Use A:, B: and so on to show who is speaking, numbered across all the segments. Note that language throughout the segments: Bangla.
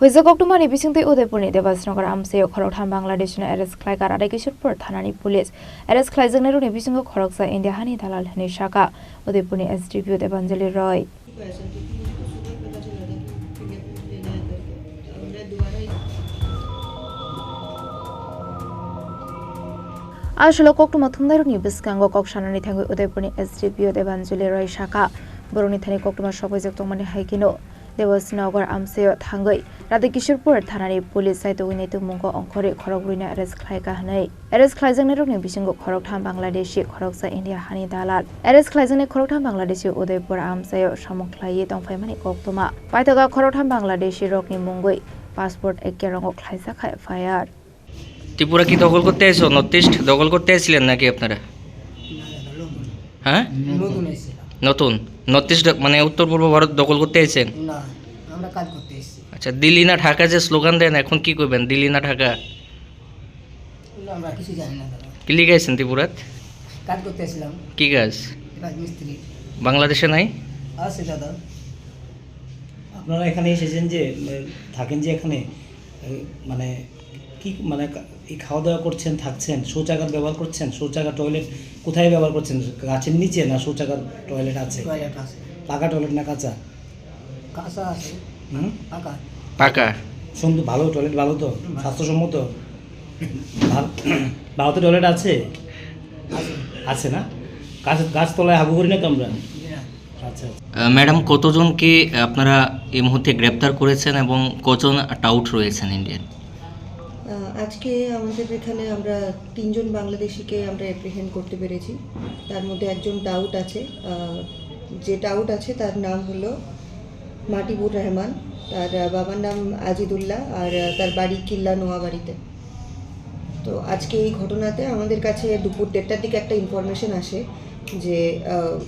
A: Huizak Oktumani Bisingti Udaipurni Devasnagar Amsayo Khoroktham Bangladesh na arrest khlaikar Arakishpur Thanani Police arrest khlaijak ni bisingo Khoroksa India Hani Dalal Hani Shaka Udaipurni SDPO Devanjali Roy Ashlo Koktuma Thumdairuni Biskango Kokshanani Thangu Udaipurni SDPO Devanjali Roy Shaka Boroni Thani Koktuma Shokoijak Tongmani Haikino Devasnagar Amsayo Thangai Radhakishpur Thanani Police Saito Winaitu Mungo Onkore Khorokruina arrest khlaika hanai arrest khlaijak ni bisingo Khoroktham Bangladeshi Khoroksa India Hani Dalal arrest khlaijak ni Khoroktham Bangladeshi Udaipur Amsayo Samukhlai Tongfaimani Koktuma Paitaga Khoroktham Bangladeshi Rokni Mungoi passport ekkerango khlaijak khai FIR
B: Tripura কি দখল করতে আইছো নর্থ ইস্ট দখল করতে আইছিলেন নাকি আপনারা হ্যাঁ নতুন নর্থ ইস্ট মানে উত্তর পূর্ব ভারত দখল করতে আইছেন
C: না আমরা কাজ করতে এসেছি
B: আচ্ছা দিল্লি না ঢাকা যে স্লোগান দেন এখন কি কইবেন দিল্লি না ঢাকা
C: আমরা কিছু জানি না দাদা
B: কি লিখাইছেন ত্রিপুরাত
C: কাজ করতে এসেছিলাম
B: কি কাজ
C: রাজমিস্ত্রি
B: বাংলাদেশে নাই
C: আছে দাদা
D: আপনারা এখানে এসেছেন যে থাকেন যে এখানে মানে কি মানে এই খাওয়া দাওয়া করছেন থাকছেন শৌচাগার ব্যবহার করছেন শৌচাগার টয়লেট কোথায় ব্যবহার করছেন গাছের নিচে না শৌচাগার টয়লেট আছে
C: টয়লেট আছে
D: পাকা টয়লেট না কাঁচা
C: কাঁচা আছে পাকা
B: পাকা
D: সুন্দর ভালো টয়লেট ভালো তো স্বাস্থ্যসম্মত ভারতে টয়লেট আছে আছে না গাছতলায় হাবু করি না তো আমরা আচ্ছা
B: ম্যাডাম কতজনকে আপনারা এই মুহূর্তে গ্রেপ্তার করেছেন এবং কজন টাউট রয়েছেন ইন্ডিয়ান
E: আজকে আমাদের এখানে আমরা 3 জন বাংলাদেশিকে আমরা অ্যাপ্রিহেন্ড করতে পেরেছি তার মধ্যে একজন ডাউট আছে যে ডাউট আছে তার নাম হলো মাটিবুর রহমান তার বাবার নাম আজিদুল্লাহ আর তার বাড়ি কিল্লা নোয়াবাড়িতে তো আজকে এই ঘটনাতে আমাদের কাছে দুপুর 1:30টার দিকে একটা ইনফরমেশন আসে যে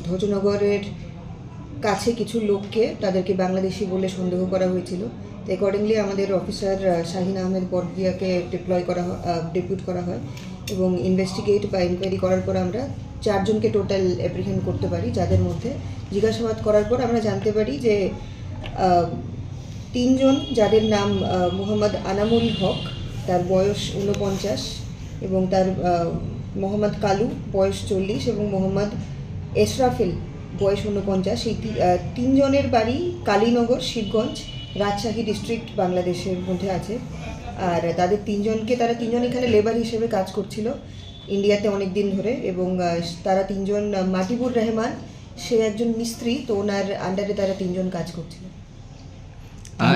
E: ধ্বজনগরের কাছে কিছু লোককে তাদেরকে বাংলাদেশি বলে সন্দেহ করা হয়েছিল অ্যাকর্ডিংলি আমাদের অফিসার শাহিন আহমেদ বড়ভিয়াকে ডেপুট করা হয় এবং ইনভেস্টিগেট বা ইনকোয়ারি করার পর আমরা 4 জনকে টোটাল অ্যাপ্রিহেন্ড করতে পারি যাদের মধ্যে জিজ্ঞাসাবাদ করার পর আমরা জানতে পারি যে 3 জন যাদের নাম মোহাম্মদ আনামুল হক তার বয়স 49 এবং তার মোহাম্মদ কালু বয়স 40 এবং মোহাম্মদ এশরাফিল বয়স 49 এই 3 জনের বাড়ি কালীনগর শিবগঞ্জ রাজশাহী ডিস্ট্রিক্ট বাংলাদেশের মধ্যে আছে আর তাদের 3 জনকে তারা 3 জন এখানে লেবার হিসেবে কাজ করছিল ইন্ডিয়াতে অনেক দিন ধরে এবং তারা 3 জন মাটিবুর রহমান সে একজন মিস্ত্রি তো ওনার আন্ডারে তারা 3 জন কাজ করছিল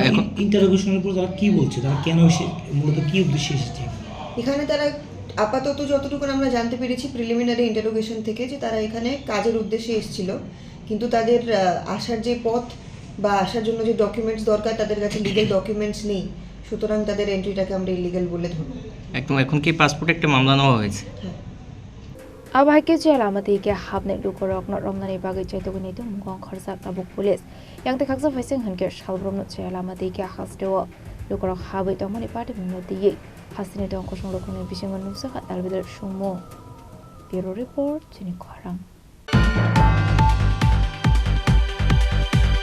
D: এখন ইন্টারোগেশনের পর তারা কি বলছে তারা কেন এসে মূলত কি উদ্দেশ্যে এসেছে
E: এখানে তারা আপাতত যতটুকু আমরা জানতে পেরেছি প্রিলিমিনারি ইন্টারোগেশন থেকে যে তারা এখানে কাজের উদ্দেশ্যে এসেছিল কিন্তু তাদের আসার যে পথ বা আসার জন্য যে ডকুমেন্টস দরকার তাদের কাছে লিগ্যাল ডকুমেন্টস নেই সুতরাং তাদের এন্ট্রিটাকে আমরা ইলিগ্যাল বলে ধরব
B: একদম এখন কি পাসপোর্ট একটা মামলা নেওয়া হয়েছে
A: Abhake Jalamati ke habne lukorok not romnani bagai chaitoguni tu mungong khorsa tabuk police yang te khaksa faising hanke shalbrom no Jalamati ke hasdewo lukorok habai tomani party minoti hasine tong kosong lokone bisingon nusa albedar sumo bureau report chini kharang